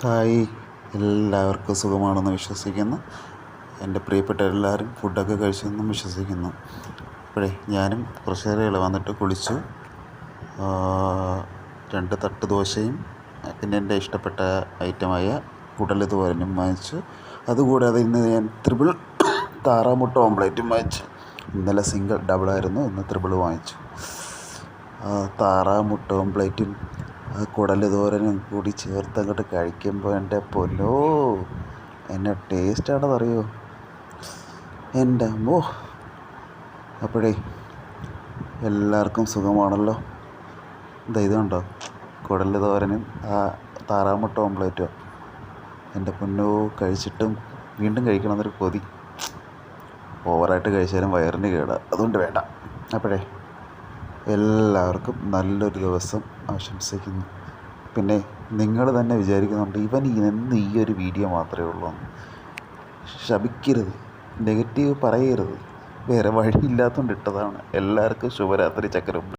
Hi, എല്ലാവർക്കും സുഖമാണെന്ന് വിശ്വസിക്കുന്നു. എൻ്റെ പ്രിയപ്പെട്ട എല്ലാവരും ഫുഡൊക്കെ കഴിച്ചെന്നും വിശ്വസിക്കുന്നു. അപ്പോഴേ ഞാനും കുറച്ച് നേരമേ വന്നിട്ട് കുളിച്ചു. 2 തട്ട് ദോശയും പിന്നെ എൻ്റെ ഇഷ്ടപ്പെട്ട ഐറ്റമായ കുടൽ തോരനും വാങ്ങിച്ചു. അതുകൂടാതെ ഇന്ന് ഞാൻ ത്രിബിൾ താറാമുട്ട ഓംപ്ലേറ്റും വാങ്ങിച്ചു. ഇന്നലെ സിംഗിൾ ഡബിളായിരുന്നു, ഇന്ന് ത്രിബിൾ വാങ്ങിച്ചു. താറാമുട്ട ഓംപ്ലേറ്റും കുടൽ തോരനും കൂടി ചേർത്ത് അങ്ങോട്ട് കഴിക്കുമ്പോൾ എൻ്റെ പൊന്നോ, എന്നെ ടേസ്റ്റാണെന്നറിയോ എൻ്റെ അമ്മോ. അപ്പോഴേ എല്ലാവർക്കും സുഖമാണല്ലോ. ഇതുണ്ടോ കുടൽ തോരനും താറാമുട്ട ഓംപ്ലേറ്റോ. എൻ്റെ പൊന്നോ, കഴിച്ചിട്ടും വീണ്ടും കഴിക്കണമെന്നൊരു കൊതി. ഓവറായിട്ട് കഴിച്ചാലും വയറിന് കേടാ, അതുകൊണ്ട് വേണ്ട. അപ്പോഴേ എല്ലാവർക്കും നല്ലൊരു ദിവസം ആശംസിക്കുന്നു. പിന്നെ നിങ്ങൾ തന്നെ വിചാരിക്കുന്നുണ്ട്, ഇവൻ ഇന്ന് ഈ ഒരു വീഡിയോ മാത്രമേ ഉള്ളൂ എന്ന്. ശപിക്കരുത്, നെഗറ്റീവ് പറയരുത്. വേറെ വഴിയില്ലാത്തതുകൊണ്ട് ഇട്ടതാണ്. എല്ലാവർക്കും ശുഭരാത്രി ചക്കരം.